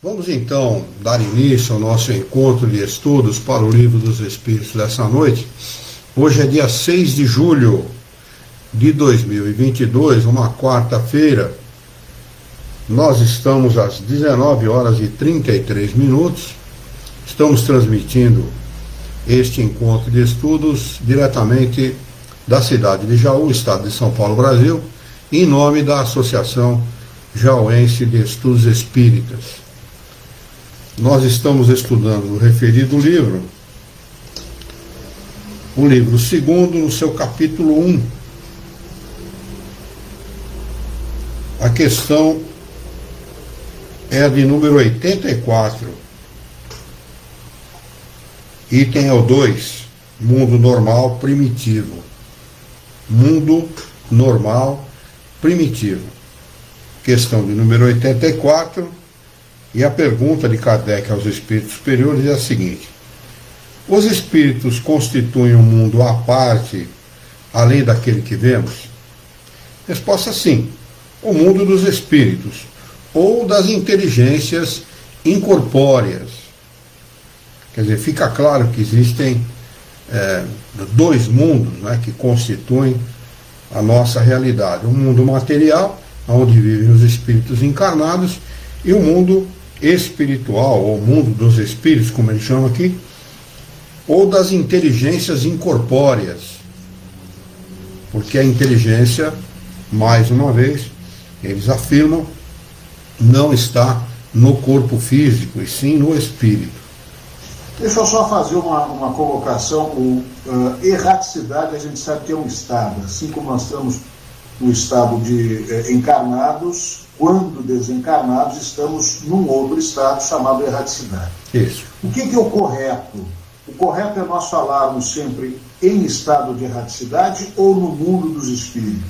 Vamos então dar início ao nosso encontro de estudos para o Livro dos Espíritos dessa noite. Hoje é dia 6 de julho de 2022, uma quarta-feira. Nós estamos às 19 horas e 33 minutos. Estamos transmitindo este encontro de estudos diretamente da cidade de Jaú, estado de São Paulo, Brasil, em nome da Associação Jauense de Estudos Espíritas. Nós estamos estudando o referido livro, o livro segundo, no seu capítulo 1. A questão é de número 84, item é o 2, mundo normal primitivo. Mundo normal primitivo. Questão de número 84. E a pergunta de Kardec aos espíritos superiores é a seguinte: os espíritos constituem um mundo à parte, além daquele que vemos? Resposta: sim. O mundo dos espíritos, ou das inteligências incorpóreas. Quer dizer, fica claro que existem dois mundos, né, que constituem a nossa realidade. O mundo material, onde vivem os espíritos encarnados, e o mundo espiritual, ou mundo dos espíritos, como ele chama aqui, ou das inteligências incorpóreas, porque a inteligência, mais uma vez, eles afirmam, não está no corpo físico, e sim no espírito. Deixa eu só fazer uma colocação. Erraticidade, a gente sabe que é um estado, assim como nós estamos no estado de encarnados, quando desencarnados, estamos num outro estado chamado erraticidade. Isso. O que é o correto? O correto é nós falarmos sempre em estado de erraticidade ou no mundo dos espíritos?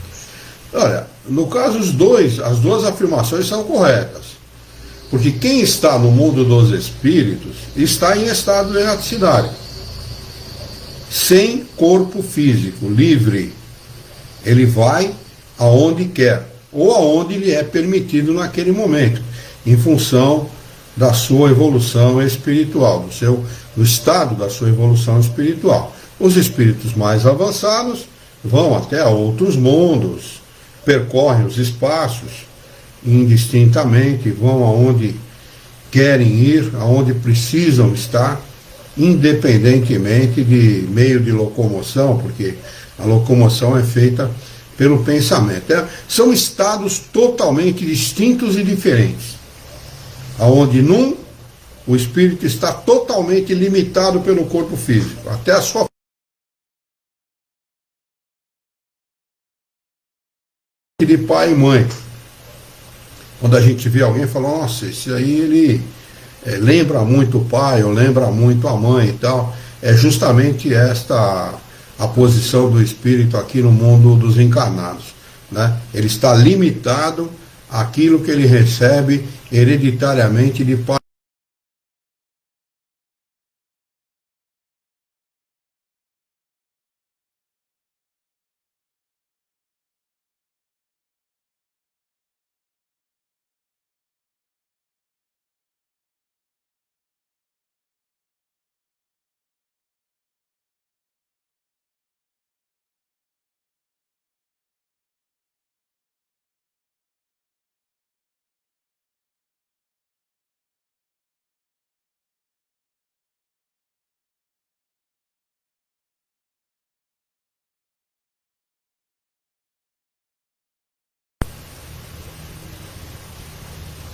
Olha, no caso, as duas afirmações são corretas. Porque quem está no mundo dos espíritos está em estado de erraticidade. Sem corpo físico, livre. Ele vai aonde quer, ou aonde lhe é permitido naquele momento, em função da sua evolução espiritual, do estado da sua evolução espiritual. Os espíritos mais avançados vão até outros mundos, percorrem os espaços indistintamente, vão aonde querem ir, aonde precisam estar, independentemente de meio de locomoção, porque a locomoção é feita pelo pensamento. São estados totalmente distintos e diferentes, aonde num o espírito está totalmente limitado pelo corpo físico, até a sua de pai e mãe. Quando a gente vê alguém falando, nossa, esse aí ele lembra muito o pai, ou lembra muito a mãe e tal, é justamente esta a posição do espírito aqui no mundo dos encarnados, né? Ele está limitado àquilo que ele recebe hereditariamente de pai.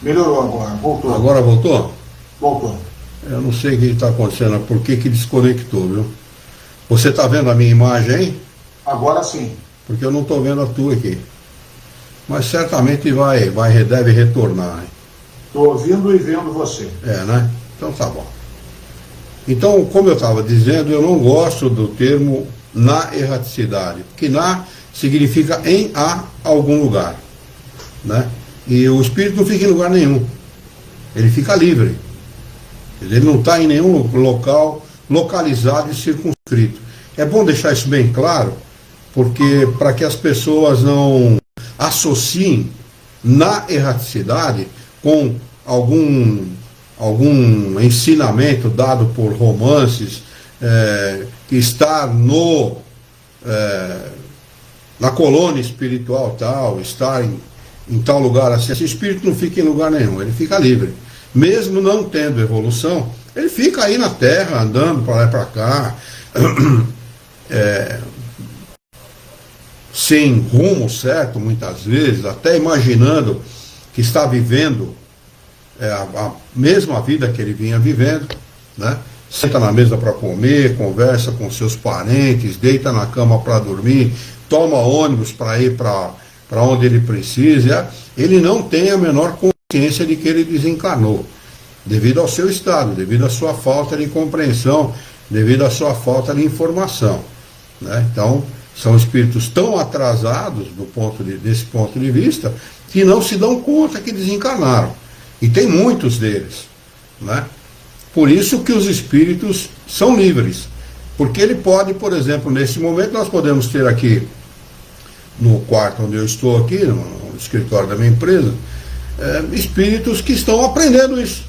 Melhorou agora, voltou. Agora voltou? Voltou. Eu não sei o que está acontecendo, por que desconectou, viu? Você está vendo a minha imagem aí? Agora sim. Porque eu não estou vendo a tua aqui. Mas certamente deve retornar. Estou ouvindo e vendo você. Né? Então tá bom. Então, como eu estava dizendo, eu não gosto do termo na erraticidade, porque na significa em algum lugar, né? E o espírito não fica em lugar nenhum, ele fica livre, ele não está em nenhum local localizado e circunscrito. É bom deixar isso bem claro, porque para que as pessoas não associem na erraticidade com algum algum ensinamento dado por romances, que está na colônia espiritual tal, estar em tal lugar assim. Esse espírito não fica em lugar nenhum, ele fica livre. Mesmo não tendo evolução, ele fica aí na Terra, andando para lá e para cá, sem rumo certo, muitas vezes, até imaginando que está vivendo a mesma vida que ele vinha vivendo, né? Senta na mesa para comer, conversa com seus parentes, deita na cama para dormir, toma ônibus para ir para onde ele precisa. Ele não tem a menor consciência de que ele desencarnou, devido ao seu estado, devido à sua falta de compreensão, devido à sua falta de informação, né? Então, são espíritos tão atrasados desse ponto de vista, que não se dão conta que desencarnaram. E tem muitos deles, né? Por isso que os espíritos são livres. Porque ele pode, por exemplo, nesse momento, nós podemos ter aqui, no quarto onde eu estou aqui, no escritório da minha empresa, espíritos que estão aprendendo isso.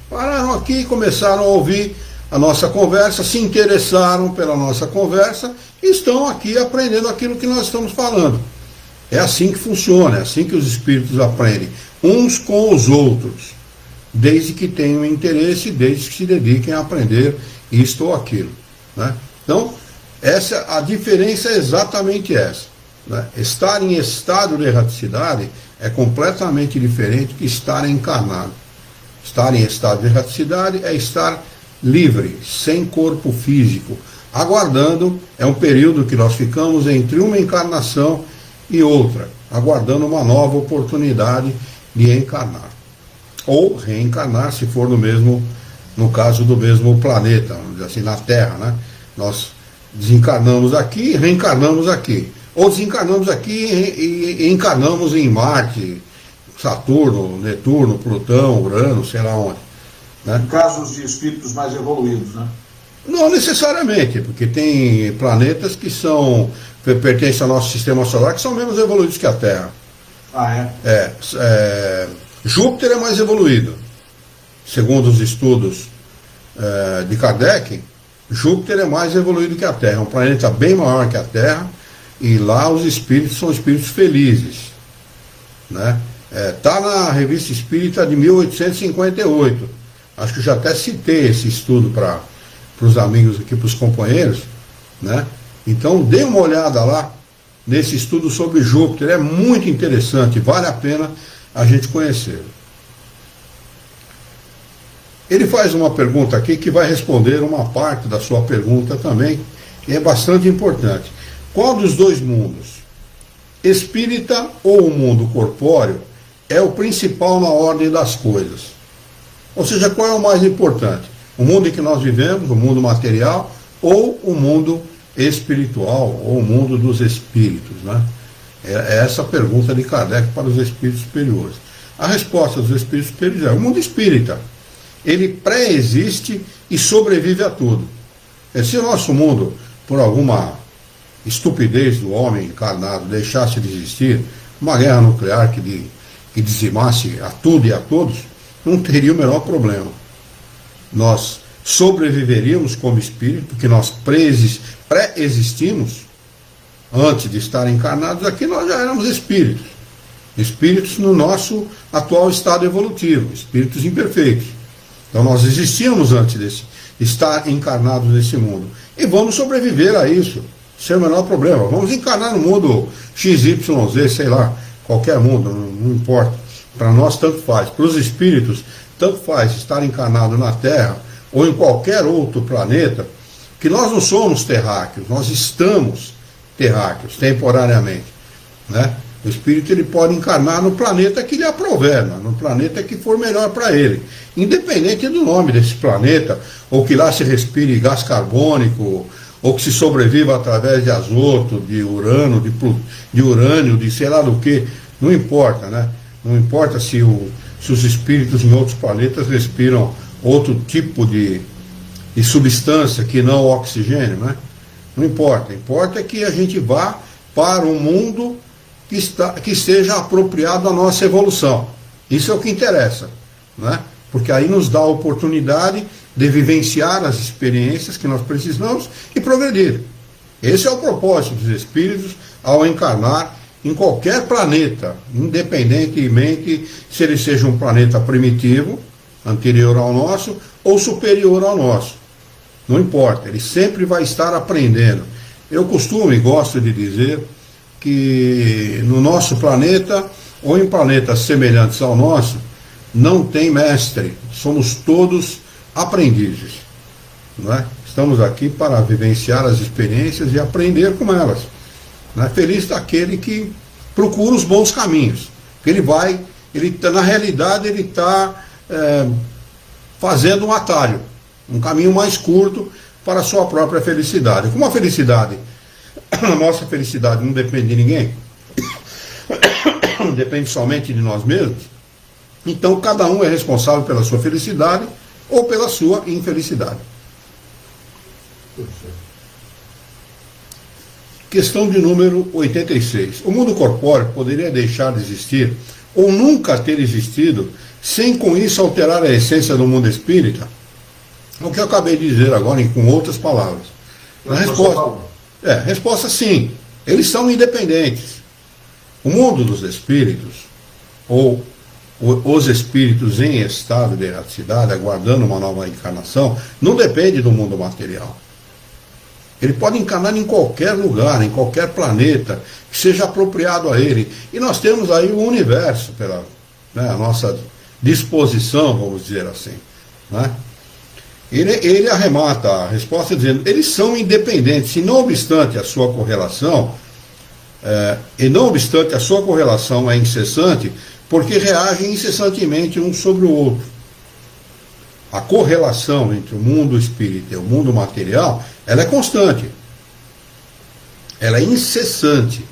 Pararam aqui, começaram a ouvir a nossa conversa, se interessaram pela nossa conversa e estão aqui aprendendo aquilo que nós estamos falando. É assim que funciona, é assim que os espíritos aprendem, uns com os outros, desde que tenham interesse, desde que se dediquem a aprender isto ou aquilo, né? Então, a diferença é exatamente essa, né? Estar em estado de erraticidade é completamente diferente de estar encarnado. Estar em estado de erraticidade é estar livre, sem corpo físico, aguardando, é um período que nós ficamos entre uma encarnação e outra, aguardando uma nova oportunidade de encarnar. Ou reencarnar, se for no caso do mesmo planeta, vamos dizer assim, na Terra, né? Nós desencarnamos aqui e reencarnamos aqui. Ou desencarnamos aqui e encarnamos em Marte, Saturno, Netuno, Plutão, Urano, sei lá onde, né? Casos de espíritos mais evoluídos, né? Não necessariamente, porque tem planetas que pertencem ao nosso sistema solar, que são menos evoluídos que a Terra. Ah, é? Júpiter é mais evoluído. Segundo os estudos de Kardec, Júpiter é mais evoluído que a Terra. É um planeta bem maior que a Terra, e lá os espíritos são espíritos felizes, né? Tá na Revista Espírita de 1858. Acho que já até citei esse estudo para os amigos aqui, para os companheiros, né? Então dê uma olhada lá nesse estudo sobre Júpiter, é muito interessante, vale a pena a gente conhecer. Ele faz uma pergunta aqui que vai responder uma parte da sua pergunta também, e é bastante importante. Qual dos dois mundos, espírita ou o mundo corpóreo, é o principal na ordem das coisas? Ou seja, qual é o mais importante? O mundo em que nós vivemos, o mundo material, ou o mundo espiritual, ou o mundo dos espíritos, né? É essa a pergunta de Kardec para os espíritos superiores. A resposta dos espíritos superiores é: o mundo espírita, ele pré-existe e sobrevive a tudo. Se o nosso mundo, por alguma estupidez do homem encarnado, deixasse de existir, uma guerra nuclear que dizimasse a tudo e a todos, não teria o menor problema. Nós sobreviveríamos como espírito, porque nós pré-existimos, antes de estar encarnados aqui, nós já éramos espíritos. Espíritos no nosso atual estado evolutivo, espíritos imperfeitos. Então nós existíamos antes de estar encarnados nesse mundo. E vamos sobreviver a isso, sem o menor problema. Vamos encarnar no mundo XYZ, sei lá, qualquer mundo, não importa. Para nós tanto faz. Para os espíritos, tanto faz estar encarnado na Terra ou em qualquer outro planeta, que nós não somos terráqueos, nós estamos terráqueos, temporariamente, né? O espírito, ele pode encarnar no planeta que lhe aprover, no planeta que for melhor para ele, independente do nome desse planeta, ou que lá se respire gás carbônico, ou que se sobreviva através de azoto, de urânio, de sei lá do que, não importa, né? Não importa se os espíritos em outros planetas respiram outro tipo de substância que não o oxigênio, né? Não importa. Importa que a gente vá para um mundo que esteja apropriado à nossa evolução. Isso é o que interessa, né? porque aí nos dá a oportunidade de vivenciar as experiências que nós precisamos e progredir. Esse é o propósito dos espíritos ao encarnar em qualquer planeta, independentemente se ele seja um planeta primitivo, anterior ao nosso, ou superior ao nosso. Não importa, ele sempre vai estar aprendendo. Eu costumo e gosto de dizer que no nosso planeta, ou em planetas semelhantes ao nosso, não tem mestre, somos todos aprendizes. Não é? Estamos aqui para vivenciar as experiências e aprender com elas. Não é? Feliz daquele que procura os bons caminhos. Na realidade, ele está fazendo um atalho, um caminho mais curto para a sua própria felicidade. Como a felicidade, a nossa felicidade não depende de ninguém, depende somente de nós mesmos, então cada um é responsável pela sua felicidade ou pela sua infelicidade. Questão de número 86. O mundo corpóreo poderia deixar de existir ou nunca ter existido sem com isso alterar a essência do mundo espírita? O que eu acabei de dizer agora, com outras palavras. Resposta sim. Eles são independentes. O mundo dos espíritos, ou os espíritos em estado de erraticidade, aguardando uma nova encarnação, não depende do mundo material. Ele pode encarnar em qualquer lugar, em qualquer planeta, que seja apropriado a ele. E nós temos aí o universo pela a nossa disposição, vamos dizer assim. Né? Ele arremata a resposta dizendo, eles são independentes, e não obstante a sua correlação, é incessante, porque reagem incessantemente um sobre o outro. A correlação entre o mundo espírita e o mundo material, ela é constante. Ela é incessante,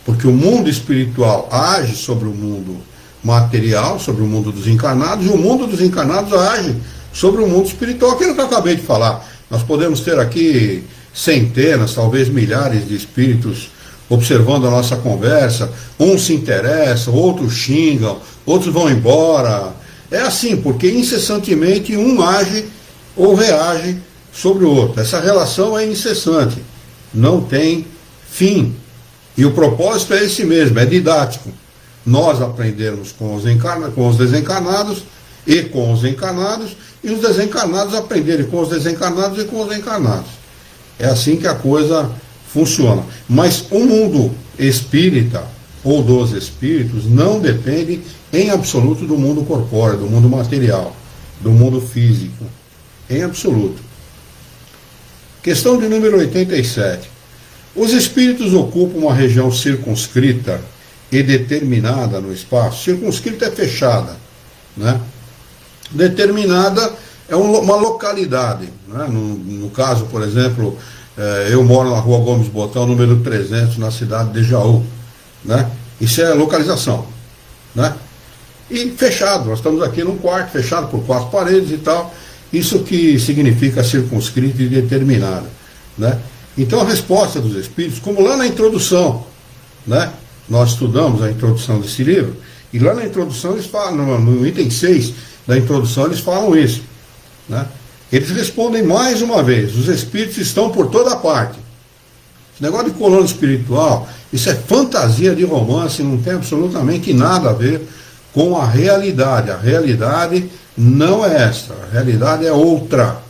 porque o mundo espiritual age sobre o mundo material, sobre o mundo dos encarnados, e o mundo dos encarnados age sobre o mundo espiritual, aquilo que eu acabei de falar. Nós podemos ter aqui centenas, talvez milhares de espíritos observando a nossa conversa, uns se interessam, outros xingam, outros vão embora. É assim, porque incessantemente um age ou reage sobre o outro. Essa relação é incessante, não tem fim. E o propósito é esse mesmo, é didático. Nós aprendermos com os desencarnados e com os encarnados, e os desencarnados aprenderem com os desencarnados e com os encarnados. É assim que a coisa funciona. Mas o mundo espírita, ou dos espíritos, não depende em absoluto do mundo corpóreo, do mundo material, do mundo físico. Em absoluto. Questão de número 87. Os espíritos ocupam uma região circunscrita e determinada no espaço. Circunscrita é fechada, né? Determinada é uma localidade, né? No caso, por exemplo, eu moro na Rua Gomes Botão, número 300, na cidade de Jaú, né? Isso é localização, né? E fechado, nós estamos aqui num quarto, fechado por 4 paredes e tal. Isso que significa circunscrito e determinado, né? Então a resposta dos espíritos, como lá na introdução, né? Nós estudamos a introdução desse livro, e lá na introdução eles falam, no item 6 da introdução eles falam isso, né? Eles respondem mais uma vez, os espíritos estão por toda parte. Esse negócio de colono espiritual, isso é fantasia de romance, não tem absolutamente nada a ver com a realidade. A realidade não é esta, a realidade é outra.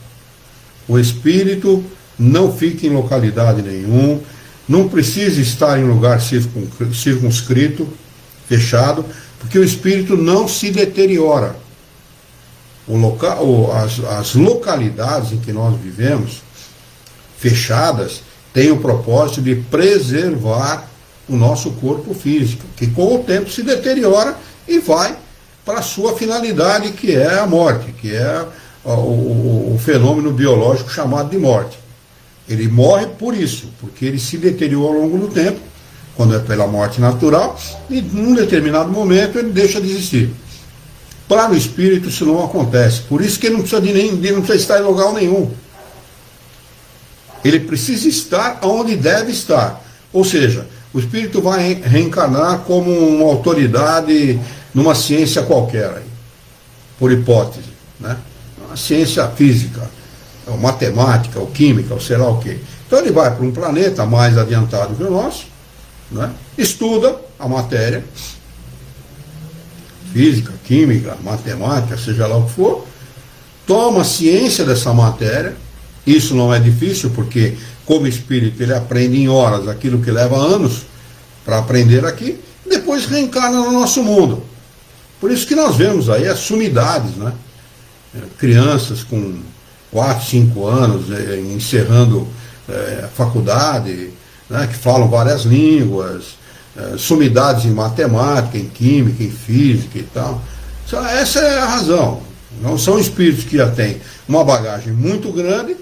O espírito não fica em localidade nenhuma, não precisa estar em lugar circunscrito, fechado, porque o espírito não se deteriora. As localidades em que nós vivemos, fechadas, têm o propósito de preservar o nosso corpo físico, que com o tempo se deteriora e vai para a sua finalidade, que é a morte, que é o fenômeno biológico chamado de morte. Ele morre por isso, porque ele se deteriorou ao longo do tempo, quando é pela morte natural, e num determinado momento ele deixa de existir. Para o espírito isso não acontece, por isso que ele não precisa estar em lugar nenhum. Ele precisa estar onde deve estar. Ou seja, o espírito vai reencarnar como uma autoridade numa ciência qualquer. por hipótese, né? A ciência física, ou matemática, ou química, ou sei lá o quê. Então ele vai para um planeta mais adiantado que o nosso, né? Estuda a matéria, física, química, matemática, seja lá o que for, toma ciência dessa matéria. Isso não é difícil, porque como espírito ele aprende em horas aquilo que leva anos para aprender aqui, e depois reencarna no nosso mundo. Por isso que nós vemos aí as sumidades, né? Crianças com 4, 5 anos, encerrando a faculdade, né? Que falam várias línguas, sumidades em matemática, em química, em física e tal. Essa é a razão. Não são espíritos que já têm uma bagagem muito grande,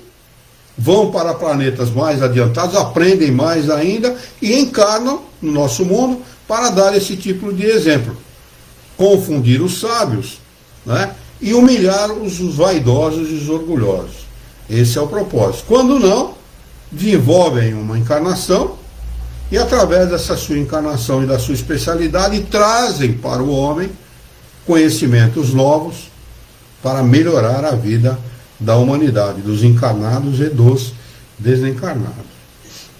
vão para planetas mais adiantados, aprendem mais ainda e encarnam no nosso mundo para dar esse tipo de exemplo. Confundir os sábios, né? E humilhar os vaidosos e os orgulhosos. Esse é o propósito. Quando não, desenvolvem uma encarnação e através dessa sua encarnação e da sua especialidade trazem para o homem conhecimentos novos para melhorar a vida da humanidade, dos encarnados e dos desencarnados.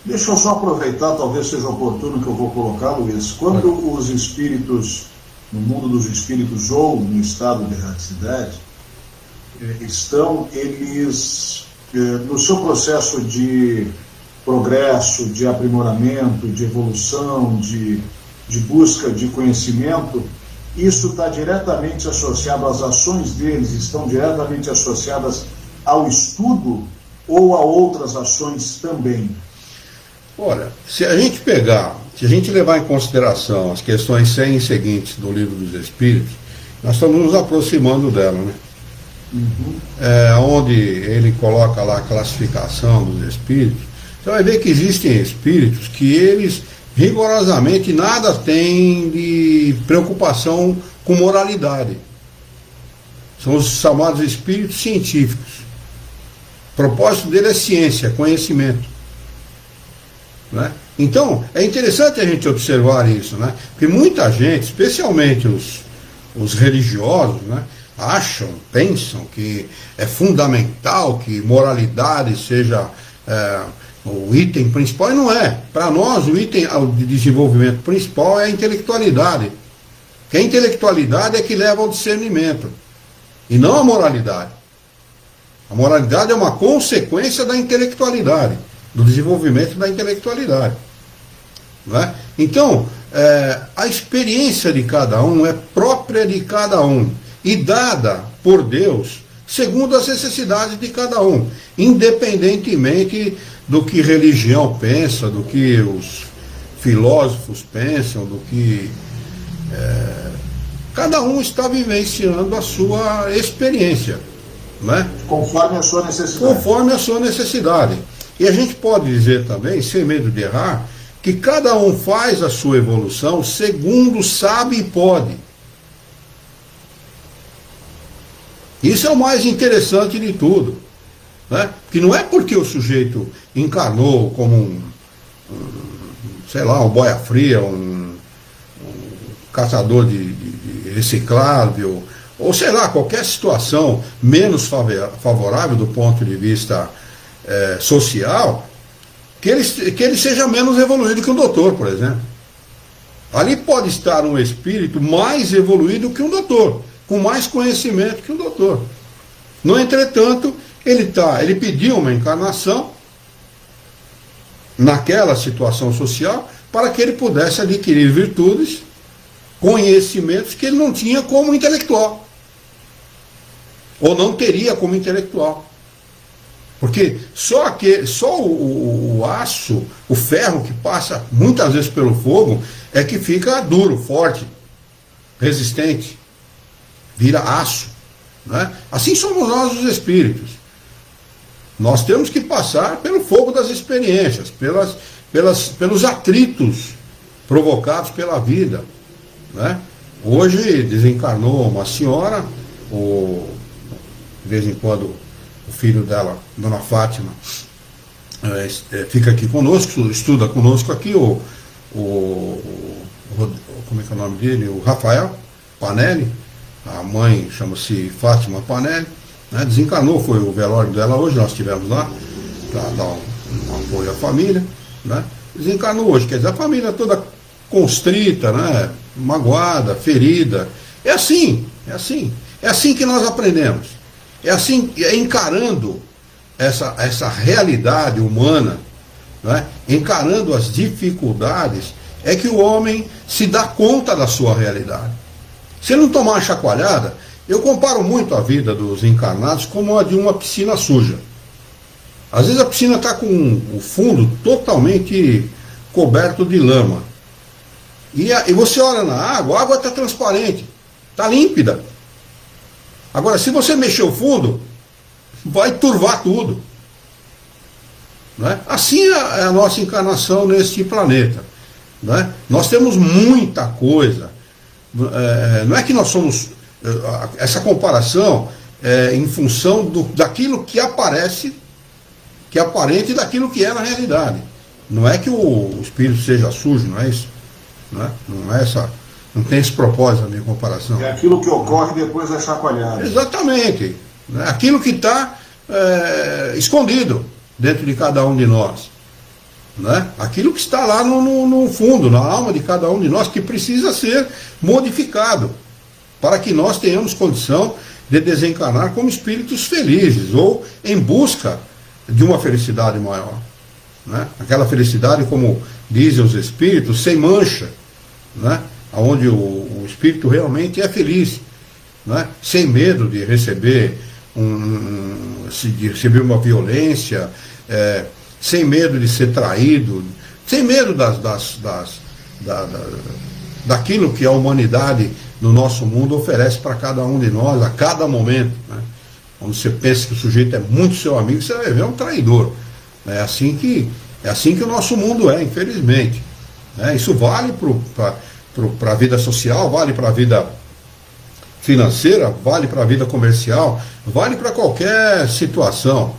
Deixa eu só aproveitar, talvez seja oportuno que eu vou colocar, Luiz. Quando os espíritos, no mundo dos espíritos ou no estado de erraticidade, estão eles no seu processo de progresso, de aprimoramento, de evolução, de busca de conhecimento, isso está diretamente associado às ações deles, estão diretamente associadas ao estudo ou a outras ações também? Olha, se a gente levar em consideração as questões 100 e seguintes do Livro dos Espíritos, nós estamos nos aproximando dela, né? Onde ele coloca lá a classificação dos espíritos, você vai ver que existem espíritos que eles rigorosamente nada têm de preocupação com moralidade. São os chamados espíritos científicos. O propósito dele é ciência, conhecimento, né? Então, é interessante a gente observar isso, né? Porque muita gente, especialmente os religiosos, né, pensam que é fundamental que moralidade seja o item principal, e não é. Para nós, o item de desenvolvimento principal é a intelectualidade. Que a intelectualidade é que leva ao discernimento, e não a moralidade. A moralidade é uma consequência da intelectualidade, do desenvolvimento da intelectualidade. Não é? Então, a experiência de cada um é própria de cada um e dada por Deus segundo as necessidades de cada um, independentemente do que religião pensa, do que os filósofos pensam, do que cada um está vivenciando a sua experiência, né? Conforme a sua necessidade. Conforme a sua necessidade. E a gente pode dizer também, sem medo de errar, que cada um faz a sua evolução segundo sabe e pode. Isso é o mais interessante de tudo, né? Que não é porque o sujeito encarnou como sei lá, um boia fria, um caçador de reciclável, ou sei lá, qualquer situação menos favorável do ponto de vista social, que ele seja menos evoluído que um doutor, por exemplo. Ali pode estar um espírito mais evoluído que um doutor, com mais conhecimento que um doutor. No entretanto, ele pediu uma encarnação naquela situação social para que ele pudesse adquirir virtudes, conhecimentos que ele não tinha como intelectual, ou não teria como intelectual. Porque só o aço, o ferro que passa muitas vezes pelo fogo, é que fica duro, forte, resistente, vira aço, né? Assim somos nós os espíritos. Nós temos que passar pelo fogo das experiências, pelos atritos provocados pela vida, né? Hoje desencarnou uma senhora, de vez em quando o filho dela, Dona Fátima, fica aqui conosco, estuda conosco aqui, como é que é o nome dele? O Rafael Panelli, a mãe chama-se Fátima Panelli, né, desencarnou, foi o velório dela hoje, nós estivemos lá para dar um apoio à família, né, desencarnou hoje, quer dizer, a família toda constrita, né, magoada, ferida. É assim que nós aprendemos, é encarando essa realidade humana, né, encarando as dificuldades, é que o homem se dá conta da sua realidade. Se ele não tomar uma chacoalhada, eu comparo muito a vida dos encarnados como a de uma piscina suja. Às vezes a piscina está com o fundo totalmente coberto de lama. E você olha na água, a água está transparente, está límpida. Agora, se você mexer o fundo, vai turvar tudo. Né? Assim é a nossa encarnação neste planeta. Né? Nós temos muita coisa. Não é que nós somos... Essa comparação é em função daquilo que aparece, que é aparente daquilo que é na realidade. Não é que o espírito seja sujo, não é isso. Não é essa, não tem esse propósito a minha comparação. É aquilo que ocorre depois da chacoalhada. Exatamente. Né? Aquilo que está escondido dentro de cada um de nós. Né? Aquilo que está lá no fundo, na alma de cada um de nós, que precisa ser modificado para que nós tenhamos condição de desencarnar como espíritos felizes ou em busca de uma felicidade maior. Né? Aquela felicidade, como dizem os espíritos, sem mancha, né? Onde o espírito realmente é feliz, né? Sem medo de receber de receber uma violência, sem medo de ser traído, sem medo daquilo que a humanidade no nosso mundo oferece para cada um de nós a cada momento. Né? Quando você pensa que o sujeito é muito seu amigo, você vai ver um traidor. É assim que o nosso mundo é, infelizmente. Isso vale para a vida social, vale para a vida financeira, vale para a vida comercial, vale para qualquer situação,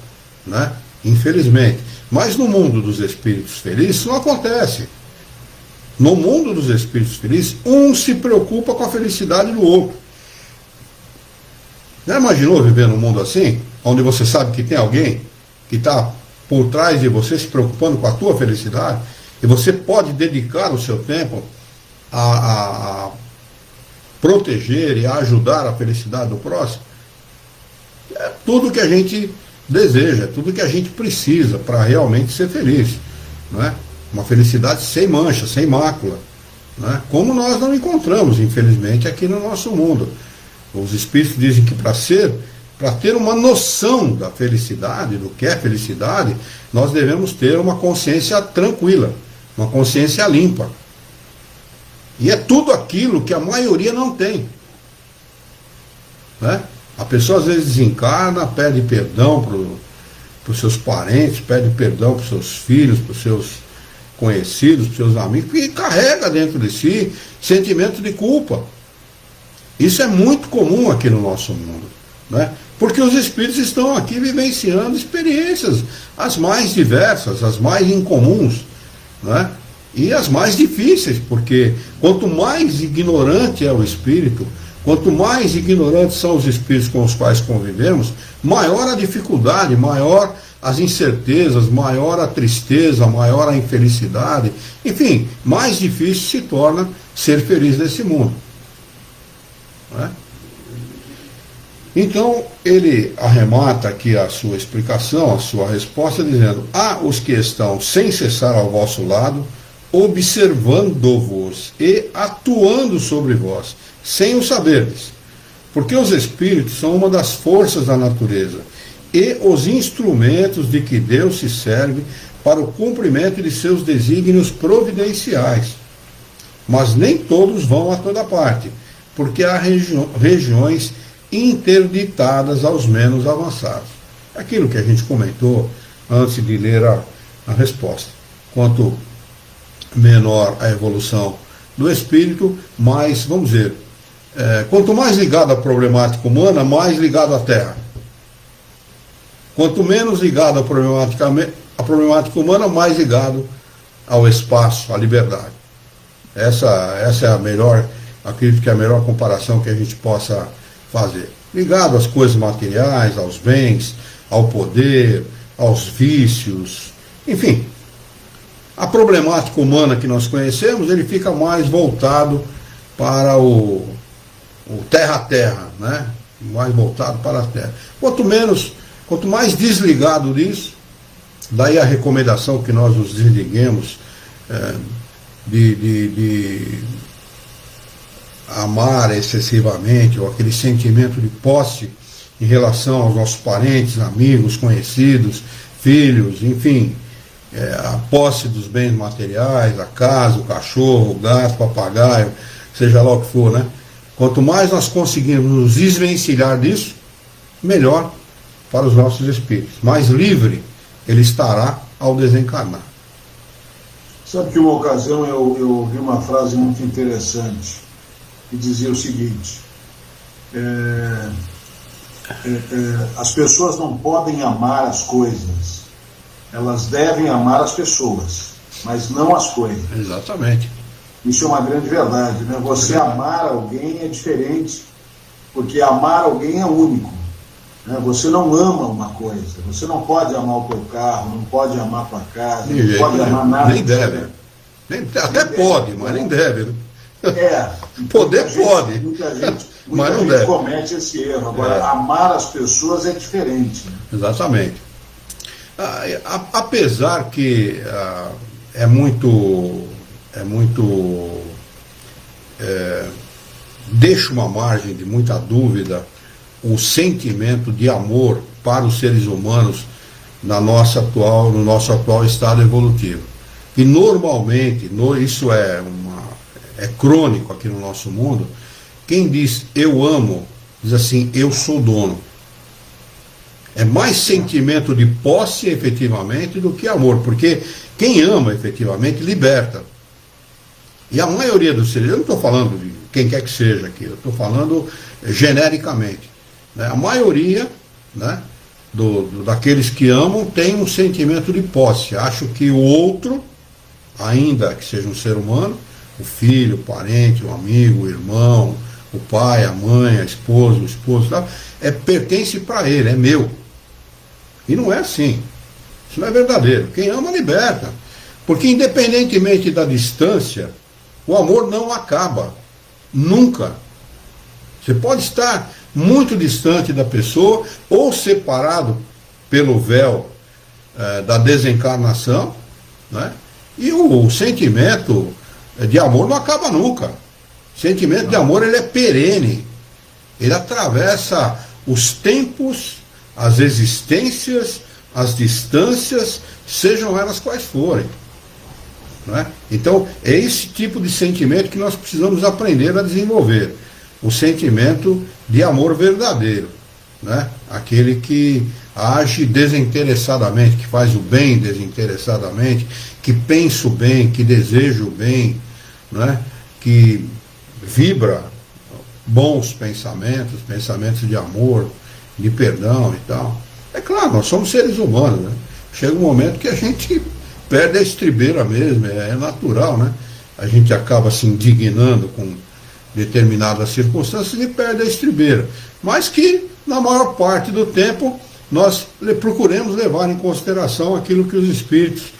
né? Infelizmente. Mas no mundo dos espíritos felizes isso não acontece. No mundo dos espíritos felizes, um se preocupa com a felicidade do outro. Já imaginou viver num mundo assim? Onde você sabe que tem alguém que está por trás de você se preocupando com a tua felicidade, e você pode dedicar o seu tempo a proteger e a ajudar a felicidade do próximo? É tudo que a gente deseja, é tudo que a gente precisa para realmente ser feliz, né? Uma felicidade sem mancha, sem mácula, né? Como nós não encontramos, infelizmente, aqui no nosso mundo. Os espíritos dizem que para ter uma noção da felicidade, do que é felicidade, nós devemos ter uma consciência tranquila, uma consciência limpa. E é tudo aquilo que a maioria não tem. Né? A pessoa às vezes desencarna, pede perdão para os seus parentes, pede perdão para os seus filhos, para os seus conhecidos, para os seus amigos, e carrega dentro de si sentimento de culpa. Isso é muito comum aqui no nosso mundo, né? Porque os espíritos estão aqui vivenciando experiências as mais diversas, as mais incomuns, né? E as mais difíceis, porque quanto mais ignorante é o espírito, quanto mais ignorantes são os espíritos com os quais convivemos, maior a dificuldade, maior as incertezas, maior a tristeza, maior a infelicidade, enfim, mais difícil se torna ser feliz nesse mundo. Né? Então, ele arremata aqui a sua explicação, a sua resposta, dizendo: há os que estão sem cessar ao vosso lado, observando-vos e atuando sobre vós, sem o saberdes, porque os espíritos são uma das forças da natureza e os instrumentos de que Deus se serve para o cumprimento de seus desígnios providenciais. Mas nem todos vão a toda parte, porque há regiões interditadas aos menos avançados. Aquilo que a gente comentou antes de ler a resposta. Quanto menor a evolução do espírito, mais, vamos dizer, quanto mais ligado à problemática humana, mais ligado à Terra. Quanto menos ligado à problemática humana, mais ligado ao espaço, à liberdade. Essa é a melhor acredito que é a melhor comparação que a gente possa fazer. Ligado às coisas materiais, aos bens, ao poder, aos vícios, enfim. A problemática humana que nós conhecemos, ele fica mais voltado para o terra a terra, né? Mais voltado para a terra. Quanto mais desligado disso, daí a recomendação que nós nos desliguemos de amar excessivamente, ou aquele sentimento de posse em relação aos nossos parentes, amigos, conhecidos, filhos, enfim, a posse dos bens materiais, a casa, o cachorro, o gato, o papagaio, seja lá o que for, né? Quanto mais nós conseguirmos nos desvencilhar disso, melhor para os nossos espíritos. Mais livre ele estará ao desencarnar. Sabe que uma ocasião eu ouvi uma frase muito interessante que dizia o seguinte: as pessoas não podem amar as coisas, elas devem amar as pessoas, mas não as coisas. Exatamente. Isso é uma grande verdade, né? Você amar alguém é diferente, porque amar alguém é único, né? Você não ama uma coisa, você não pode amar o teu carro, não pode amar a tua casa, não pode amar nada. Nem deve. Até pode, mas nem deve. Né? Poder pode. Muita gente mas não deve. Comete esse erro. Agora, amar as pessoas é diferente. Né? Exatamente. Apesar que é muito deixa uma margem de muita dúvida o sentimento de amor para os seres humanos no nosso atual estado evolutivo. E normalmente, isso é crônico aqui no nosso mundo, quem diz eu amo, diz assim, eu sou dono. É mais sentimento de posse efetivamente do que amor, porque quem ama efetivamente liberta. E a maioria dos seres, eu não estou falando de quem quer que seja aqui, eu estou falando genericamente, né? A maioria, né, daqueles que amam tem um sentimento de posse. Acho que o outro, ainda que seja um ser humano, o filho, o parente, o amigo, o irmão, o pai, a mãe, a esposa, o esposo, tal, pertence para ele, é meu. E não é assim. Isso não é verdadeiro. Quem ama liberta. Porque independentemente da distância, o amor não acaba. Nunca. Você pode estar muito distante da pessoa ou separado pelo véu da desencarnação, né? E o sentimento de amor não acaba nunca. O sentimento de amor, ele é perene. Ele atravessa os tempos, as existências, as distâncias, sejam elas quais forem. Né? Então, é esse tipo de sentimento que nós precisamos aprender a desenvolver. O sentimento de amor verdadeiro, né? Aquele que age desinteressadamente, que faz o bem desinteressadamente, que pensa o bem, que deseja o bem, né? Que vibra bons pensamentos, pensamentos de amor, de perdão e tal. É claro, nós somos seres humanos, né? Chega um momento que a gente perde a estribeira mesmo, é natural, né? A gente acaba se indignando com determinadas circunstâncias e perde a estribeira. Mas que, na maior parte do tempo, nós procuremos levar em consideração aquilo que os Espíritos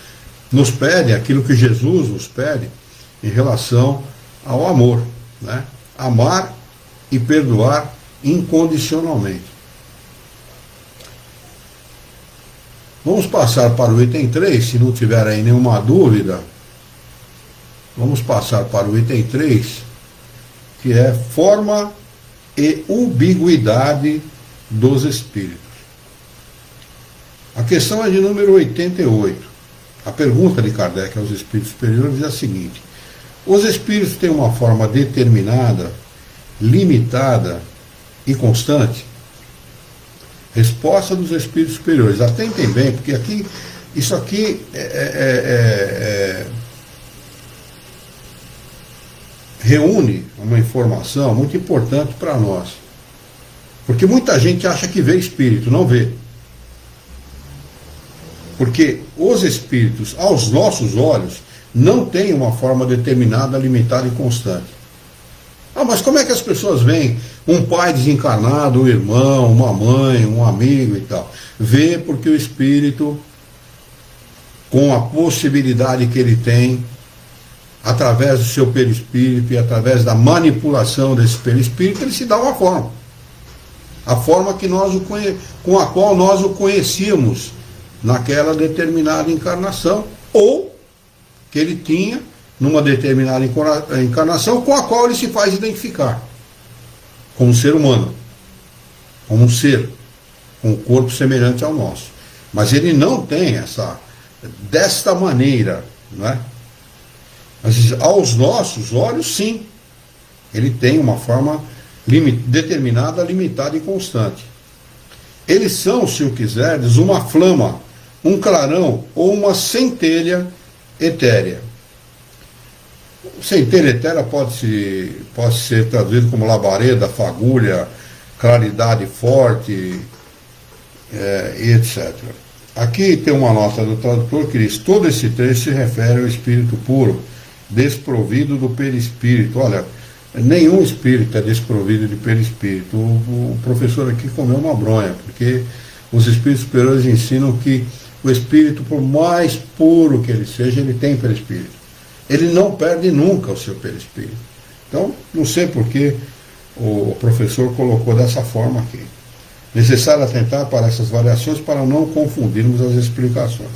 nos pedem, aquilo que Jesus nos pede em relação ao amor, né? Amar e perdoar incondicionalmente. Vamos passar para o item 3, se não tiver aí nenhuma dúvida. Vamos passar para o item 3, que é forma e ambiguidade dos espíritos. A questão é de número 88. A pergunta de Kardec aos espíritos superiores é a seguinte: os espíritos têm uma forma determinada, limitada e constante? Resposta dos espíritos superiores. Atentem bem, porque isso aqui reúne uma informação muito importante para nós. Porque muita gente acha que vê espírito, não vê. Porque os espíritos, aos nossos olhos, não têm uma forma determinada, limitada e constante. Ah, mas como é que as pessoas veem um pai desencarnado, um irmão, uma mãe, um amigo e tal? Vê porque o espírito, com a possibilidade que ele tem, através do seu perispírito e através da manipulação desse perispírito, ele se dá uma forma. A forma que com a qual nós o conhecíamos naquela determinada encarnação, ou que ele tinha numa determinada encarnação com a qual ele se faz identificar como um ser humano, como um ser com um corpo semelhante ao nosso. Mas ele não tem desta maneira, não é? Mas aos nossos olhos, sim, ele tem uma forma determinada, limitada e constante. Eles são, se o quiserdes, uma flama, um clarão ou uma centelha etérea. Centelha etérea pode ser traduzido como labareda, fagulha, claridade forte, e etc. Aqui tem uma nota do tradutor que diz: todo esse trecho se refere ao espírito puro, desprovido do perispírito. Olha, nenhum espírito é desprovido de perispírito. O professor aqui comeu uma bronha, porque os espíritos superiores ensinam que o espírito, por mais puro que ele seja, ele tem perispírito. Ele não perde nunca o seu perispírito. Então, não sei por que o professor colocou dessa forma aqui. Necessário atentar para essas variações para não confundirmos as explicações.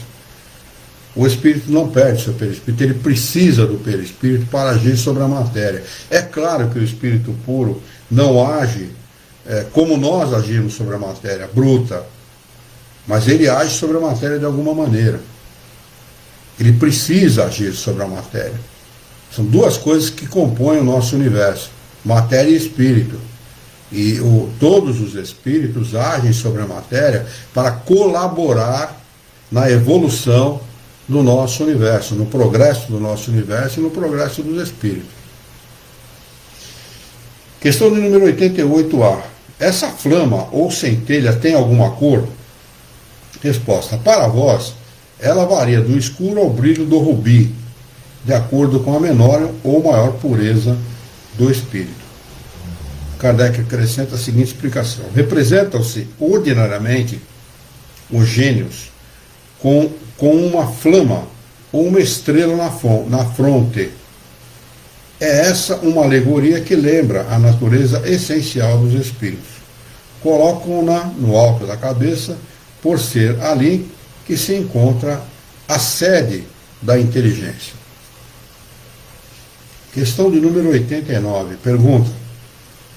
O espírito não perde seu perispírito, ele precisa do perispírito para agir sobre a matéria. É claro que o espírito puro não age como nós agimos sobre a matéria bruta, mas ele age sobre a matéria de alguma maneira. Ele precisa agir sobre a matéria. São duas coisas que compõem o nosso universo: matéria e espírito. E todos os espíritos agem sobre a matéria para colaborar na evolução do nosso universo, no progresso do nosso universo e no progresso dos espíritos. Questão de número 88A. Essa flama ou centelha tem alguma cor? Resposta: para vós, ela varia do escuro ao brilho do rubi, de acordo com a menor ou maior pureza do espírito. Kardec acrescenta a seguinte explicação: representam-se ordinariamente os gênios com uma flama ou uma estrela na fronte. É essa uma alegoria que lembra a natureza essencial dos espíritos. Colocam-na no alto da cabeça, por ser ali que se encontra a sede da inteligência. Questão de número 89. Pergunta: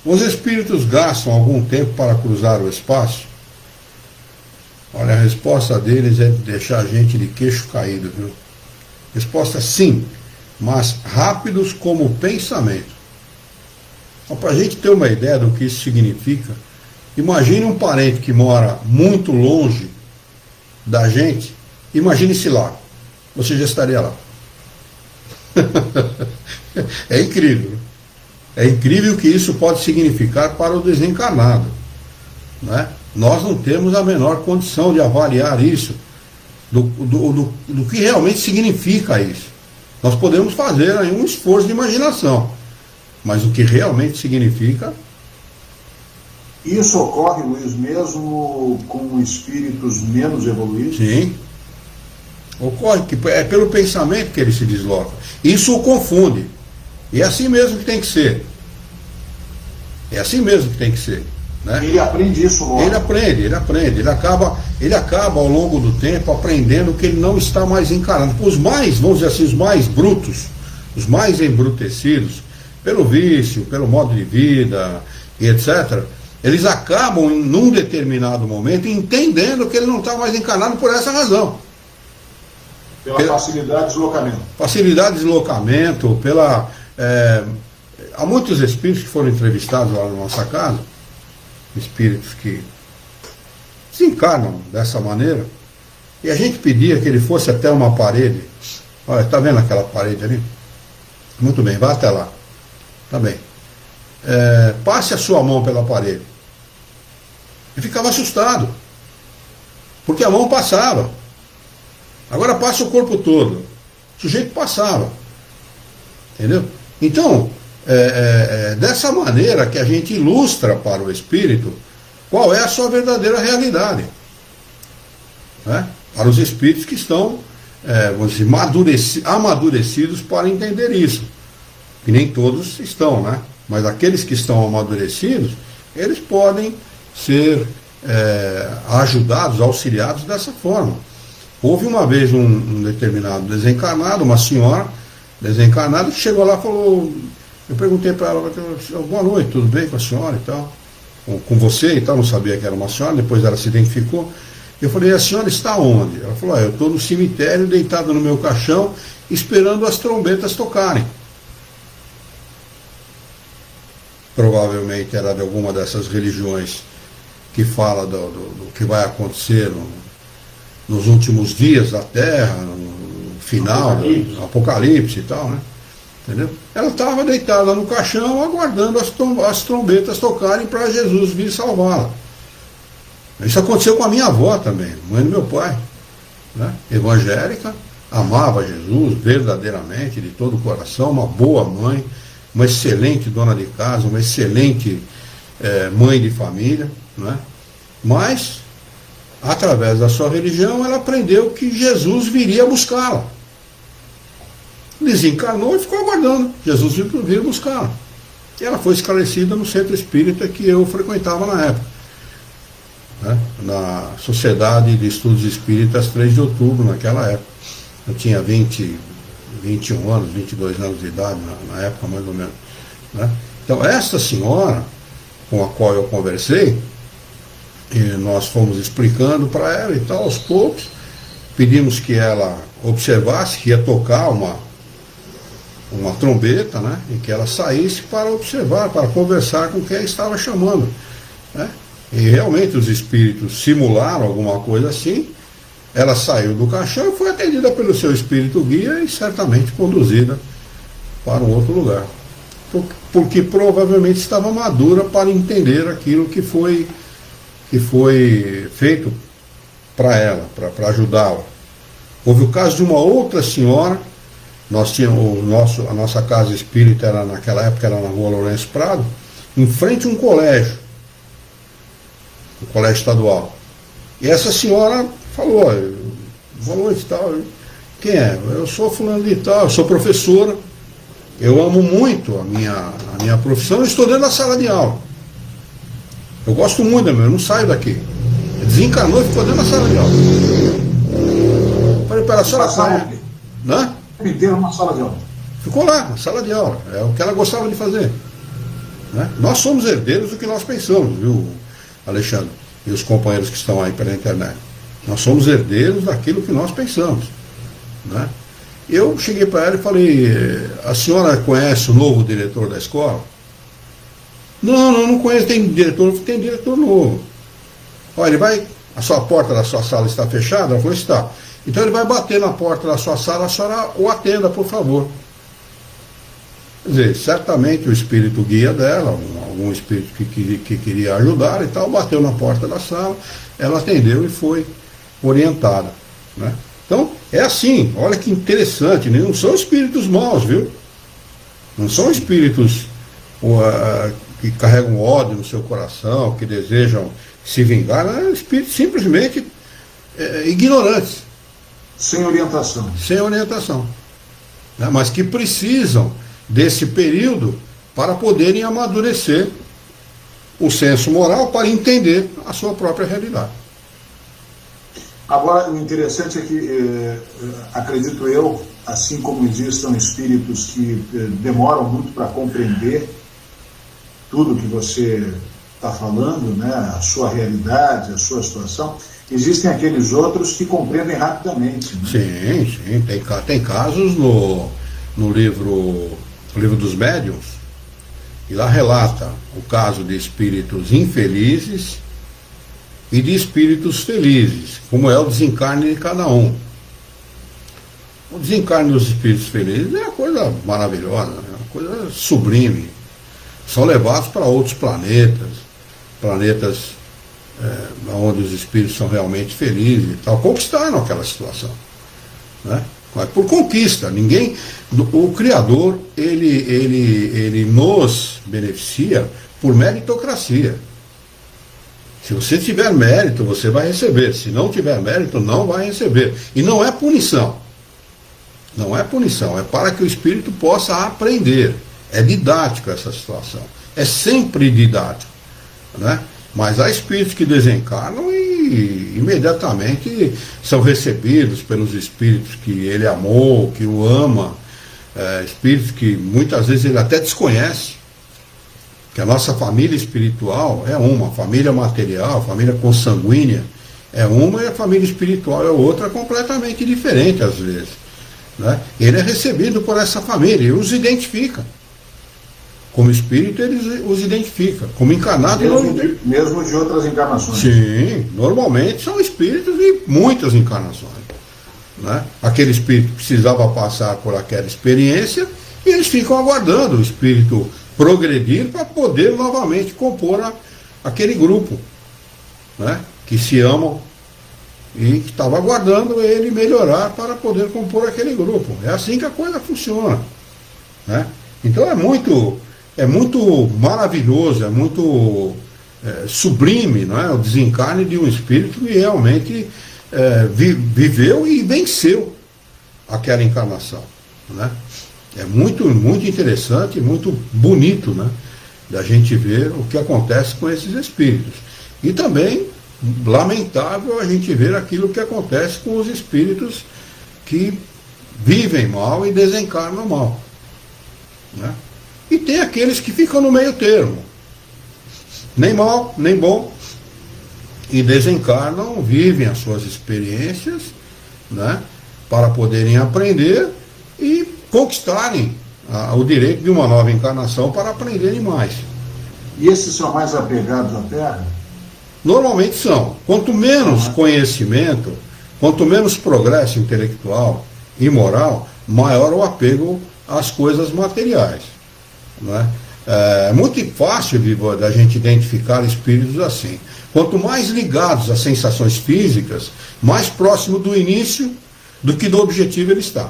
os espíritos gastam algum tempo para cruzar o espaço? Olha, a resposta deles é de deixar a gente de queixo caído, viu? Resposta: sim, mas rápidos como o pensamento. Para a gente ter uma ideia do que isso significa, imagine um parente que mora muito longe da gente, imagine-se lá, você já estaria lá. É incrível. É incrível o que isso pode significar para o desencarnado, não é? Nós não temos a menor condição de avaliar isso, do que realmente significa isso. Nós podemos fazer aí um esforço de imaginação, mas o que realmente significa... Isso ocorre, Luiz, mesmo com espíritos menos evoluídos? Sim. Ocorre, que é pelo pensamento que ele se desloca. Isso o confunde. E é assim mesmo que tem que ser. É assim mesmo que tem que ser. Né? Ele aprende isso logo. Ele aprende. Ele acaba ao longo do tempo aprendendo que ele não está mais encarando. Os mais, vamos dizer assim, os mais brutos, os mais embrutecidos, pelo vício, pelo modo de vida e etc., eles acabam, num determinado momento, entendendo que ele não está mais encarnado por essa razão. Pela facilidade de deslocamento. Facilidade de deslocamento, há muitos espíritos que foram entrevistados lá na nossa casa, espíritos que se encarnam dessa maneira, e a gente pedia que ele fosse até uma parede. Olha, está vendo aquela parede ali? Muito bem, vá até lá. Tá bem. Passe a sua mão pela parede. E ficava assustado, porque a mão passava. Agora passa o corpo todo. O sujeito passava. Entendeu? Então, dessa maneira que a gente ilustra para o espírito qual é a sua verdadeira realidade, né? Para os espíritos que estão, vamos dizer, amadurecidos para entender isso, que nem todos estão, né? Mas aqueles que estão amadurecidos, eles podem ser ajudados, auxiliados dessa forma. Houve uma vez um determinado desencarnado, uma senhora desencarnada, que chegou lá e falou, eu perguntei para ela, boa noite, tudo bem com a senhora e tal, com você e tal, não sabia que era uma senhora, depois ela se identificou. Eu falei, a senhora está onde? Ela falou, eu estou no cemitério, deitado no meu caixão, esperando as trombetas tocarem. Provavelmente era de alguma dessas religiões que fala do que vai acontecer nos últimos dias da Terra, no final, no Apocalipse e tal, né? Entendeu? Ela estava deitada no caixão, aguardando as trombetas tocarem para Jesus vir salvá-la. Isso aconteceu com a minha avó também, mãe do meu pai, né? Evangélica, amava Jesus verdadeiramente, de todo o coração, uma boa mãe, uma excelente dona de casa, uma excelente mãe de família, né? Mas, através da sua religião, ela aprendeu que Jesus viria buscá-la. Desencarnou e ficou aguardando Jesus vir buscá-la. E ela foi esclarecida no centro espírita que eu frequentava na época, né? Na Sociedade de Estudos Espíritas 3 de outubro, naquela época. Eu tinha 21 anos, 22 anos de idade, na época mais ou menos, né? Então, essa senhora com a qual eu conversei, e nós fomos explicando para ela e tal, aos poucos, pedimos que ela observasse que ia tocar uma trombeta, né? E que ela saísse para observar, para conversar com quem estava chamando, né? E realmente os espíritos simularam alguma coisa assim. Ela saiu do caixão e foi atendida pelo seu espírito guia e certamente conduzida para um outro lugar, porque provavelmente estava madura para entender aquilo que foi feito para ela, para ajudá-la. Houve o caso de uma outra senhora. Nós tínhamos a nossa casa espírita era, naquela época era na Rua Lourenço Prado, em frente a um colégio estadual. E essa senhora falou, boa noite e tal. Quem é? Eu sou fulano de tal, eu sou professora, eu amo muito a minha profissão, eu estou dentro da sala de aula. Eu gosto muito da minha, eu não saio daqui. Desencarnou e ficou dentro da sala de aula. Falei para ela, a senhora sai. Né? Inteiro na sala de aula. Ficou lá, na sala de aula. É o que ela gostava de fazer, né? Nós somos herdeiros do que nós pensamos, viu, Alexandre? E os companheiros que estão aí pela internet. Nós somos herdeiros daquilo que nós pensamos, né? Eu cheguei para ela e falei, a senhora conhece o novo diretor da escola? Não conheço, tem diretor novo. Olha, ele vai, a porta da sua sala está fechada? Ela falou, está. Então ele vai bater na porta da sua sala, a senhora o atenda, por favor. Quer dizer, certamente o espírito guia dela, algum espírito que queria ajudar e tal, bateu na porta da sala, ela atendeu e foi orientada, né? Então, é assim, olha que interessante, não são espíritos maus, viu? Não são espíritos que carregam ódio no seu coração, que desejam se vingar, são espíritos simplesmente ignorantes. Sem orientação. Sem orientação, né? Mas que precisam desse período para poderem amadurecer o senso moral, para entender a sua própria realidade. Agora, o interessante é que, acredito eu, assim como existam espíritos que demoram muito para compreender tudo que você está falando, né, a sua realidade, a sua situação, existem aqueles outros que compreendem rapidamente, né? Sim, tem casos no livro dos Médiuns, e lá relata o caso de espíritos infelizes e de espíritos felizes, como é o desencarne de cada um. O desencarne dos espíritos felizes é uma coisa maravilhosa, é uma coisa sublime. São levados para outros planetas onde os espíritos são realmente felizes e tal, conquistaram aquela situação, né? Por conquista. Ninguém, o Criador, ele nos beneficia por meritocracia. Se você tiver mérito, você vai receber. Se não tiver mérito, não vai receber. E não é punição. Não é punição, é para que o espírito possa aprender. É didático essa situação. É sempre didático, né? Mas há espíritos que desencarnam e imediatamente são recebidos pelos espíritos que ele amou, que o ama, espíritos que muitas vezes ele até desconhece, que a nossa família espiritual é uma, a família material, a família consanguínea é uma e a família espiritual é outra, completamente diferente às vezes, né? Ele é recebido por essa família e os identifica. Como espírito, ele os identifica. Como encarnado, mesmo de outras encarnações. Sim, normalmente são espíritos de muitas encarnações, né? Aquele espírito precisava passar por aquela experiência e eles ficam aguardando o espírito progredir para poder novamente compor aquele grupo, né? Que se amam e que estava aguardando ele melhorar para poder compor aquele grupo. É assim que a coisa funciona, né? Então é muito maravilhoso, é muito sublime, não é? O desencarne de um espírito que realmente viveu e venceu aquela encarnação, né? É muito, muito interessante, muito bonito, né? Da gente ver o que acontece com esses espíritos. E também lamentável a gente ver aquilo que acontece com os espíritos que vivem mal e desencarnam mal, né? E tem aqueles que ficam no meio termo, nem mal, nem bom, e desencarnam, vivem as suas experiências, né, para poderem aprender e conquistarem o direito de uma nova encarnação para aprenderem mais. E esses são mais apegados à Terra? Normalmente são. Quanto menos conhecimento, quanto menos progresso intelectual e moral, maior o apego às coisas materiais. Né? É muito fácil da gente identificar espíritos assim. Quanto mais ligados às sensações físicas, mais próximo do início do que do objetivo ele está.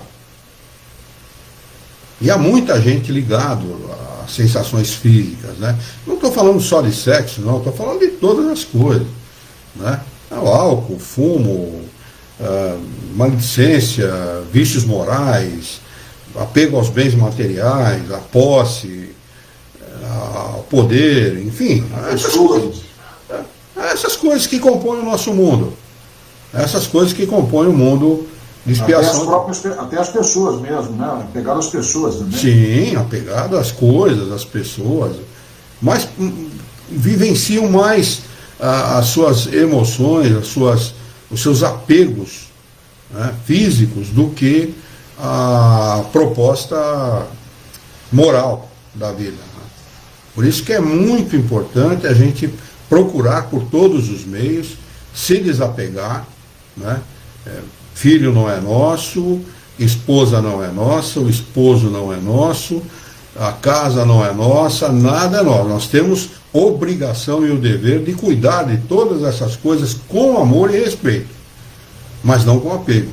E há muita gente ligada às sensações físicas, né? Não estou falando só de sexo, não, estou falando de todas as coisas, né? O álcool, fumo, maledicência, vícios morais, apego aos bens materiais, à posse, ao poder, enfim, essas coisas que compõem o nosso mundo, essas coisas que compõem o mundo de expiação. Até as pessoas mesmo, né? Apegado às pessoas também. Sim, apegado às coisas, às pessoas, mas vivenciam mais as suas emoções, os seus apegos, né, físicos, do que a proposta moral da vida. Por isso que é muito importante a gente procurar por todos os meios se desapegar, né? Filho não é nosso, esposa não é nossa, o esposo não é nosso, a casa não é nossa, nada é nosso. Nós temos obrigação e o dever de cuidar de todas essas coisas com amor e respeito, mas não com apego.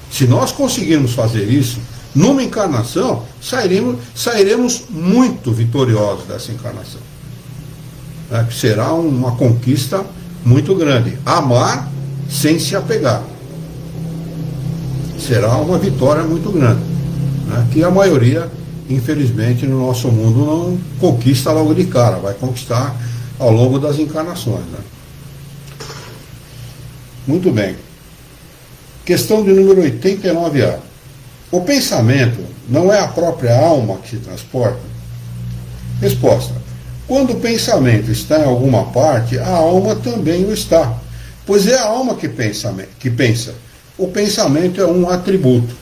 Se nós conseguirmos fazer isso, numa encarnação, sairemos muito vitoriosos dessa encarnação. Será uma conquista muito grande. Amar sem se apegar. Será uma vitória muito grande, né? Que a maioria, infelizmente, no nosso mundo não conquista logo de cara, vai conquistar ao longo das encarnações, né? Muito bem. Questão de número 89A. O pensamento não é a própria alma que se transporta? Resposta. Quando o pensamento está em alguma parte, a alma também o está, pois é a alma que pensa. O pensamento é um atributo.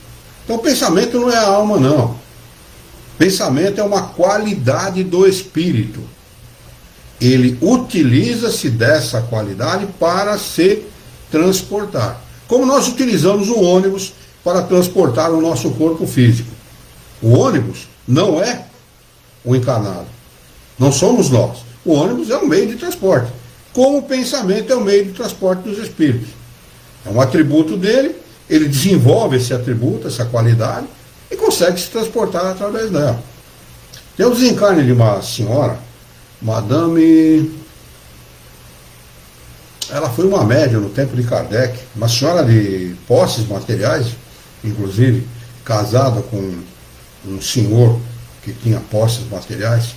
Então o pensamento não é a alma, não. Pensamento é uma qualidade do espírito. Ele utiliza-se dessa qualidade para se transportar. Como nós utilizamos o ônibus para transportar o nosso corpo físico. O ônibus não é o encarnado. Não somos nós. O ônibus é um meio de transporte. Como o pensamento é o meio de transporte dos espíritos. É um atributo dele ele desenvolve esse atributo, essa qualidade, e consegue se transportar através dela. Tem o desencarne de uma senhora, Madame... Ela foi uma médium no tempo de Kardec, uma senhora de posses materiais, inclusive casada com um senhor que tinha posses materiais,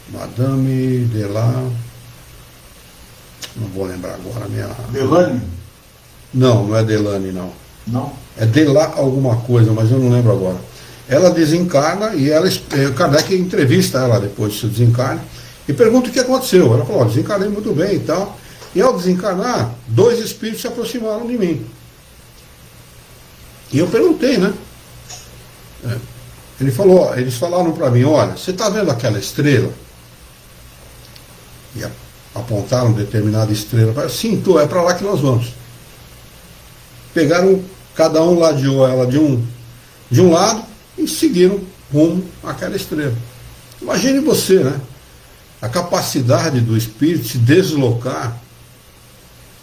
Madame Delan... Não vou lembrar agora a minha... Delane? Não, não é Delane, não. Não? É Delan alguma coisa, mas eu não lembro agora. Ela desencarna e Kardec entrevista ela depois do seu desencarne e pergunta o que aconteceu. Ela falou, desencarnei muito bem e tal. E ao desencarnar, 2 espíritos se aproximaram de mim. E eu perguntei, né? Eles falaram para mim, olha, você está vendo aquela estrela? E apontaram determinada estrela. Eu falei, sim, é para lá que nós vamos. Pegaram, cada um ladeou ela de um lado e seguiram rumo àquela estrela. Imagine você, né? A capacidade do espírito se deslocar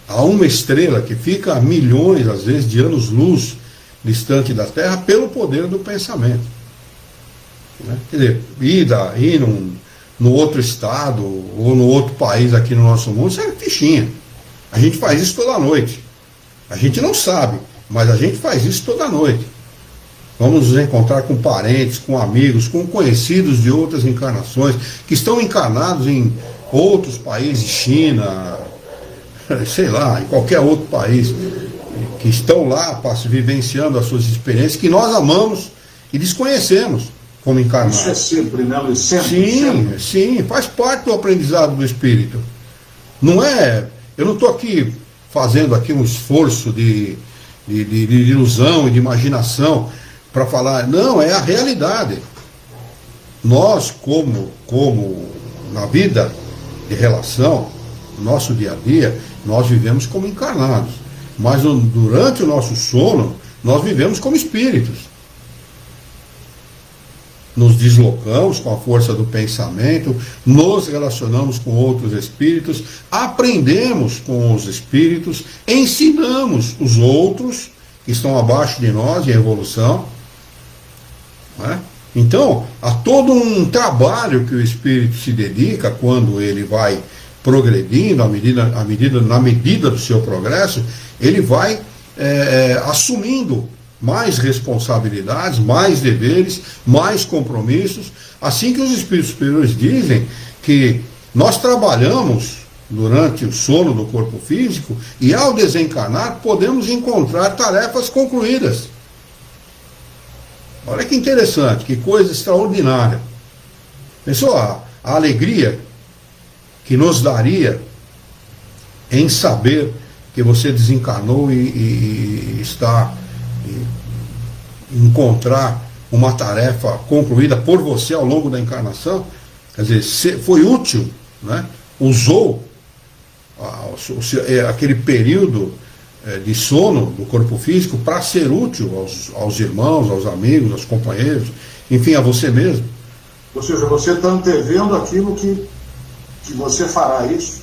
a uma estrela que fica a milhões, às vezes, de anos-luz distante da Terra, pelo poder do pensamento. Né? Quer dizer, ir no outro estado ou no outro país aqui no nosso mundo, isso é fichinha. A gente faz isso toda noite. A gente não sabe, mas a gente faz isso toda noite. Vamos nos encontrar com parentes, com amigos, com conhecidos de outras encarnações, que estão encarnados em outros países, China, sei lá, em qualquer outro país, que estão lá vivenciando as suas experiências, que nós amamos e desconhecemos como encarnados. Isso é sempre, né, Luiz? Sim, sim, faz parte do aprendizado do espírito. Não é, eu não estou aqui fazendo aqui um esforço de ilusão e de imaginação para falar, não, é a realidade. Nós, como na vida de relação, no nosso dia a dia, nós vivemos como encarnados, mas durante o nosso sono, nós vivemos como espíritos. Nos deslocamos com a força do pensamento, nos relacionamos com outros espíritos, aprendemos com os espíritos, ensinamos os outros que estão abaixo de nós em evolução. Né? Então, há todo um trabalho que o espírito se dedica quando ele vai progredindo, na medida do seu progresso, ele vai assumindo mais responsabilidades, mais deveres, mais compromissos, assim que os espíritos superiores dizem que nós trabalhamos durante o sono do corpo físico e ao desencarnar podemos encontrar tarefas concluídas. Olha que interessante, que coisa extraordinária. Pensou a alegria que nos daria em saber que você desencarnou e está encontrar uma tarefa concluída por você ao longo da encarnação, quer dizer, foi útil, né? Usou aquele período de sono do corpo físico para ser útil aos irmãos, aos amigos, aos companheiros, enfim, a você mesmo. Ou seja, você está antevendo aquilo que você fará, isso?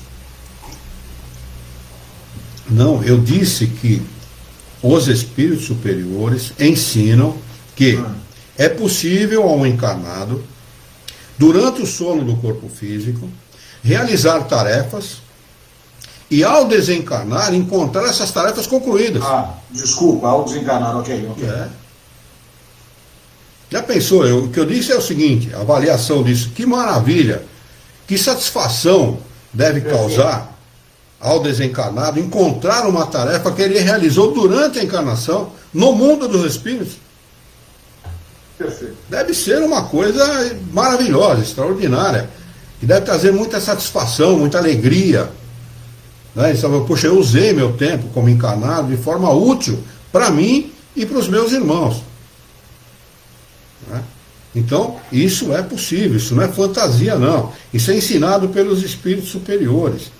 Não, eu disse que os espíritos superiores ensinam que é possível ao encarnado, durante o sono do corpo físico, realizar tarefas e ao desencarnar encontrar essas tarefas concluídas. Desculpa, ao desencarnar, ok. Já pensou? O que eu disse é o seguinte, a avaliação disso, que maravilha, que satisfação deve causar ao desencarnado encontrar uma tarefa que ele realizou durante a encarnação no mundo dos espíritos. Perfeito. Deve ser uma coisa maravilhosa, extraordinária, que deve trazer muita satisfação, muita alegria. Né? Poxa, eu usei meu tempo como encarnado de forma útil para mim e para os meus irmãos. Né? Então, isso é possível, isso não é fantasia, não. Isso é ensinado pelos espíritos superiores.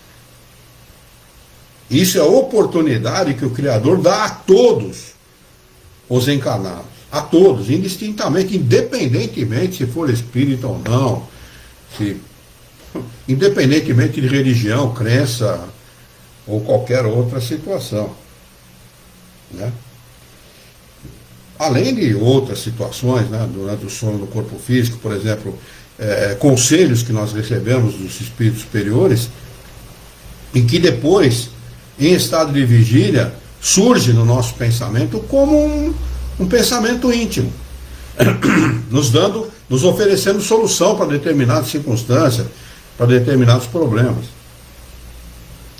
Isso é a oportunidade que o Criador dá a todos os encarnados, a todos, indistintamente, independentemente se for espírita ou não, independentemente de religião, crença ou qualquer outra situação. Né? além de outras situações, né, durante o sono do corpo físico, por exemplo, conselhos que nós recebemos dos espíritos superiores, e que depois, em estado de vigília, surge no nosso pensamento como um pensamento íntimo, nos oferecendo solução para determinadas circunstâncias, para determinados problemas.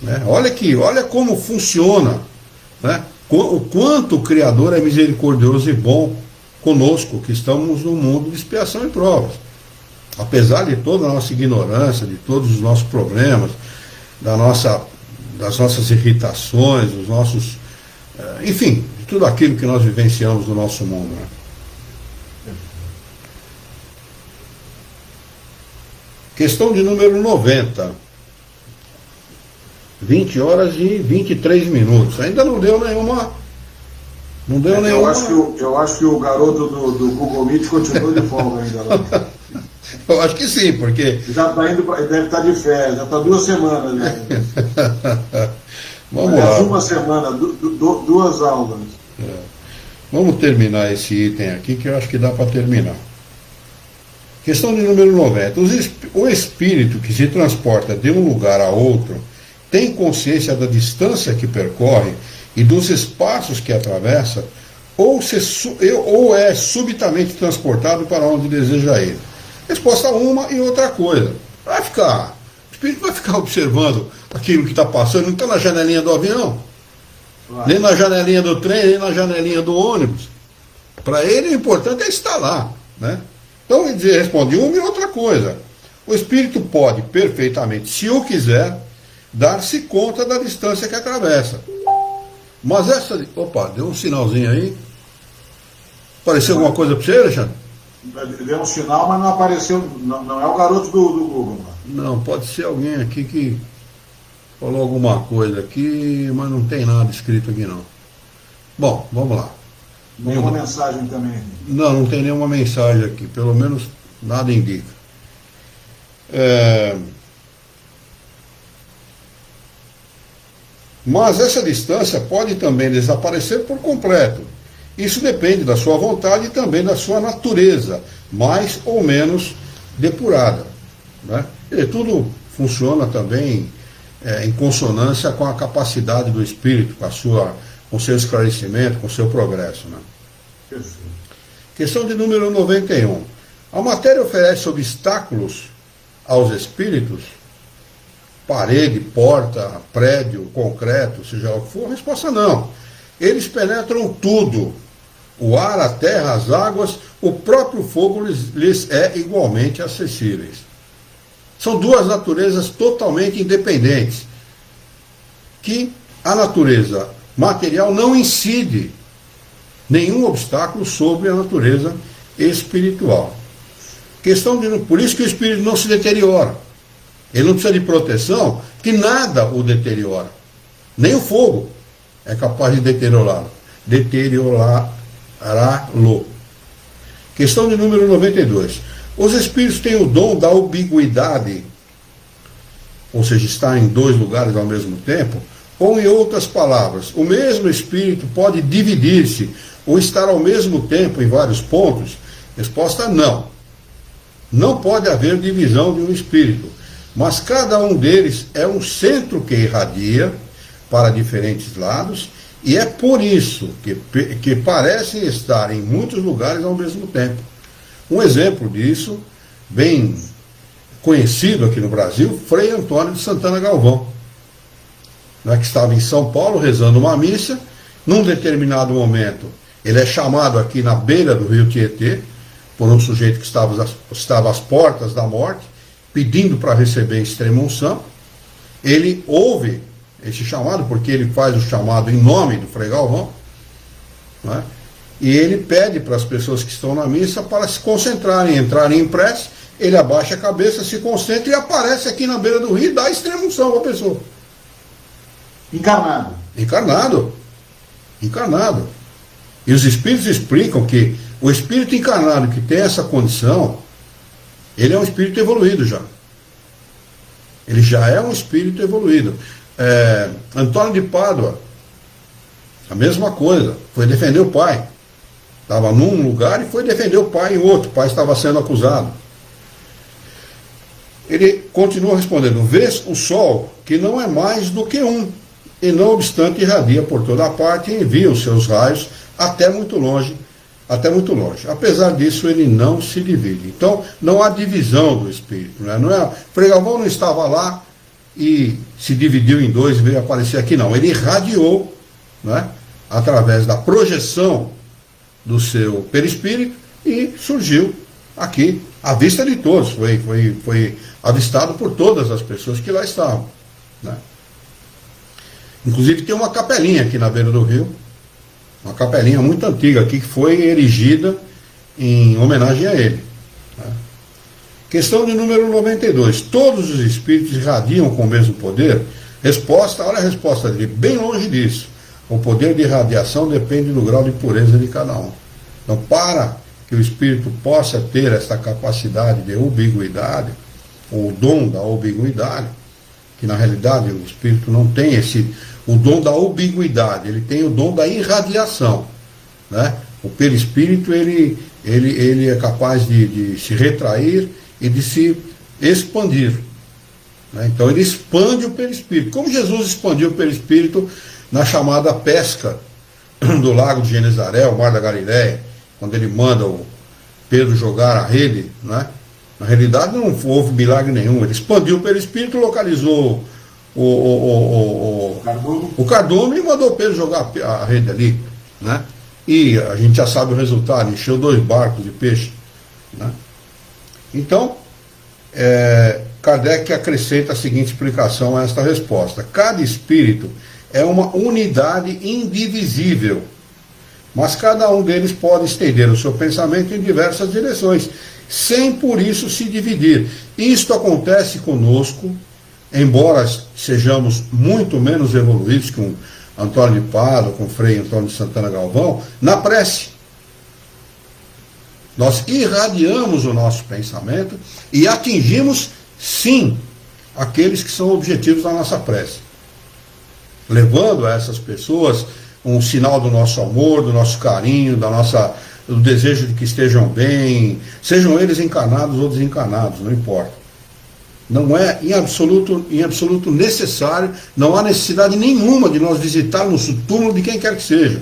Né? Olha como funciona, né? O quanto o Criador é misericordioso e bom conosco, que estamos no mundo de expiação e provas. Apesar de toda a nossa ignorância, de todos os nossos problemas, das nossas irritações, dos nossos, enfim, de tudo aquilo que nós vivenciamos no nosso mundo. Né? Questão de número 90. 20 horas e 23 minutos. Ainda não deu nenhuma. Não deu nenhuma. Eu acho que o garoto do Google Meet continua de folga ainda lá. Eu acho que sim, porque. Já está indo, deve estar de férias, já está 2 semanas. Né? Vamos lá. Uma semana, 2 aulas. Vamos terminar esse item aqui, que eu acho que dá para terminar. Questão de número 90. O espírito que se transporta de um lugar a outro tem consciência da distância que percorre e dos espaços que atravessa, ou é subitamente transportado para onde deseja ir? Resposta uma e outra coisa. O espírito vai ficar observando aquilo que está passando, não está na janelinha do avião, nem na janelinha do trem, nem na janelinha do ônibus. Para ele, o importante é estar lá. Né? Então, ele responde uma e outra coisa. O espírito pode perfeitamente, se o quiser, dar-se conta da distância que atravessa. Mas essa... Opa, deu um sinalzinho aí. Apareceu alguma coisa para você, Alexandre? Deu um sinal, mas não apareceu. Não é o garoto do Google. Não, pode ser alguém aqui que falou alguma coisa aqui, mas não tem nada escrito aqui não. Bom, vamos lá. Nenhuma mensagem também. Não tem nenhuma mensagem aqui. Pelo menos nada indica. Mas essa distância pode também desaparecer por completo. Isso depende da sua vontade e também da sua natureza, mais ou menos depurada. Né? E tudo funciona também em consonância com a capacidade do espírito, com o seu esclarecimento, com o seu progresso. Né? Perfeito. Questão de número 91. A matéria oferece obstáculos aos espíritos? Parede, porta, prédio, concreto, seja o que for? A resposta não. Eles penetram tudo. O ar, a terra, as águas, o próprio fogo lhes é igualmente acessíveis. São duas naturezas totalmente independentes, que a natureza material não incide nenhum obstáculo sobre a natureza espiritual. Por isso que o espírito não se deteriora. Ele não precisa de proteção, que nada o deteriora. Nem o fogo é capaz de deteriorá-lo. Questão de número 92. Os espíritos têm o dom da ubiguidade, ou seja, estar em 2 lugares ao mesmo tempo, ou em outras palavras, o mesmo espírito pode dividir-se ou estar ao mesmo tempo em vários pontos? Resposta: não. Não pode haver divisão de um espírito, mas cada um deles é um centro que irradia para diferentes lados, e é por isso que parecem estar em muitos lugares ao mesmo tempo. Um exemplo disso, bem conhecido aqui no Brasil, Frei Antônio de Santana Galvão, né, que estava em São Paulo rezando uma missa. Num determinado momento, ele é chamado aqui na beira do rio Tietê, por um sujeito que estava às portas da morte, pedindo para receber extrema unção. Ele ouve esse chamado, porque ele faz o chamado em nome do Frei Galvão, né? E ele pede para as pessoas que estão na missa para se concentrarem, entrarem em prece. Ele abaixa a cabeça, se concentra e aparece aqui na beira do rio e dá extrema unção para a pessoa. Encarnado. E os espíritos explicam que o espírito encarnado que tem essa condição, ele é um espírito evoluído já. Ele já é um espírito evoluído. Antônio de Pádua, a mesma coisa, foi defender o pai. Estava num lugar e foi defender o pai em outro. O pai estava sendo acusado. Ele continua respondendo: vês o sol, que não é mais do que um, e não obstante irradia por toda a parte e envia os seus raios até muito longe. Apesar disso, ele não se divide. Então, não há divisão do Espírito. Frei Galvão não estava lá e se dividiu em dois e veio aparecer aqui, não. Ele irradiou, né, através da projeção do seu perispírito e surgiu aqui à vista de todos. Foi avistado por todas as pessoas que lá estavam, né? Inclusive tem uma capelinha aqui na beira do rio, uma capelinha muito antiga aqui, que foi erigida em homenagem a ele, né? Questão de número 92. Todos os espíritos irradiam com o mesmo poder? Resposta, olha a resposta dele, bem longe disso. O poder de irradiação depende do grau de pureza de cada um. Então, para que o espírito possa ter essa capacidade de ubiguidade, ou o dom da ubiguidade, que na realidade o espírito não tem o dom da ubiguidade, ele tem o dom da irradiação, né? O perispírito ele é capaz de se retrair e de se expandir, né? Então ele expande o perispírito, como Jesus expandiu o perispírito na chamada pesca do lago de Genezaré, o mar da Galileia, quando ele manda o Pedro jogar a rede, né? Na realidade não houve milagre nenhum, ele expandiu o perispírito, localizou o cardume e mandou o Pedro jogar a rede ali, né? E a gente já sabe o resultado, encheu 2 barcos de peixe, né? Então, Kardec acrescenta a seguinte explicação a esta resposta: cada espírito é uma unidade indivisível, mas cada um deles pode estender o seu pensamento em diversas direções, sem por isso se dividir. Isto acontece conosco, embora sejamos muito menos evoluídos que Antônio de Pádua, com Frei Antônio de Santana Galvão, na prece. Nós irradiamos o nosso pensamento e atingimos, sim, aqueles que são objetivos da nossa prece, levando a essas pessoas um sinal do nosso amor, do nosso carinho, do desejo de que estejam bem, sejam eles encarnados ou desencarnados, não importa. Não é em absoluto necessário, não há necessidade nenhuma de nós visitarmos o túmulo de quem quer que seja,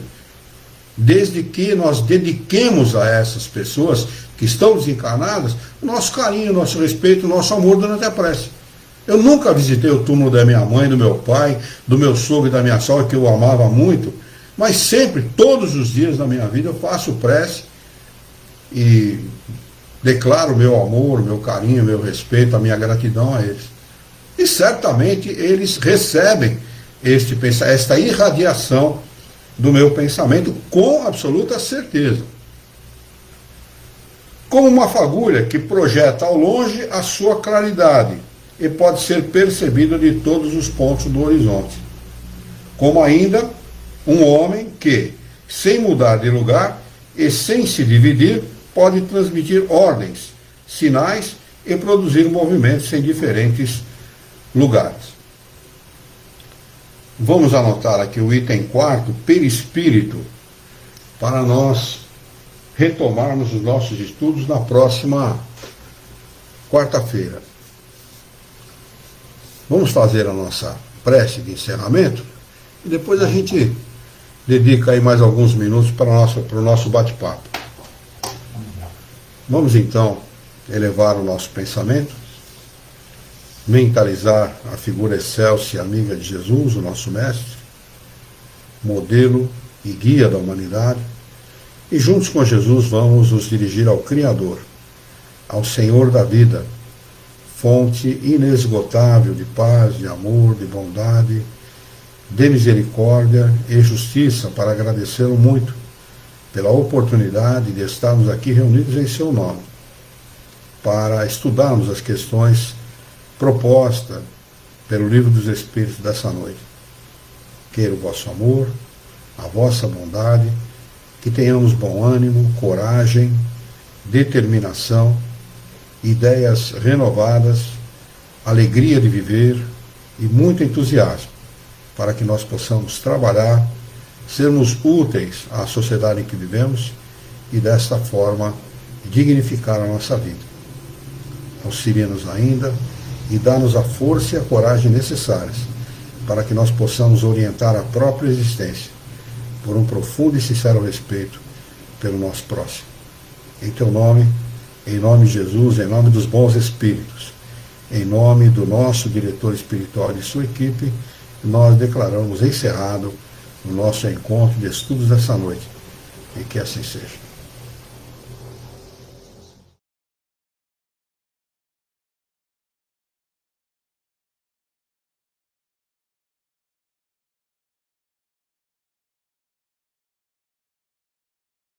desde que nós dediquemos a essas pessoas que estão desencarnadas o nosso carinho, o nosso respeito, o nosso amor durante a prece. Eu nunca visitei o túmulo da minha mãe, do meu pai, do meu sogro e da minha sogra, que eu amava muito, mas sempre, todos os dias da minha vida, eu faço prece e declaro o meu amor, o meu carinho, o meu respeito, a minha gratidão a eles. E certamente eles recebem esta irradiação do meu pensamento com absoluta certeza. Como uma fagulha que projeta ao longe a sua claridade e pode ser percebida de todos os pontos do horizonte. Como ainda um homem que, sem mudar de lugar e sem se dividir, pode transmitir ordens, sinais e produzir movimentos em diferentes lugares. Vamos anotar aqui o item 4, perispírito, para nós retomarmos os nossos estudos na próxima quarta-feira. Vamos fazer a nossa prece de encerramento e depois a gente dedica aí mais alguns minutos para o nosso bate-papo. Vamos então elevar o nosso pensamento, mentalizar a figura excelsa e amiga de Jesus, o nosso mestre, modelo e guia da humanidade, e juntos com Jesus vamos nos dirigir ao Criador, ao Senhor da vida, fonte inesgotável de paz, de amor, de bondade, de misericórdia e justiça, para agradecê-lo muito pela oportunidade de estarmos aqui reunidos em seu nome, para estudarmos as questões propostas pelo Livro dos Espíritos dessa noite. Queira o vosso amor, a vossa bondade, que tenhamos bom ânimo, coragem, determinação, ideias renovadas, alegria de viver e muito entusiasmo, para que nós possamos trabalhar, sermos úteis à sociedade em que vivemos e desta forma dignificar a nossa vida. Auxilia-nos ainda e dá-nos a força e a coragem necessárias para que nós possamos orientar a própria existência por um profundo e sincero respeito pelo nosso próximo. Em teu nome, em nome de Jesus, em nome dos bons espíritos, em nome do nosso diretor espiritual e de sua equipe, nós declaramos encerrado o nosso encontro de estudos dessa noite. E que assim seja.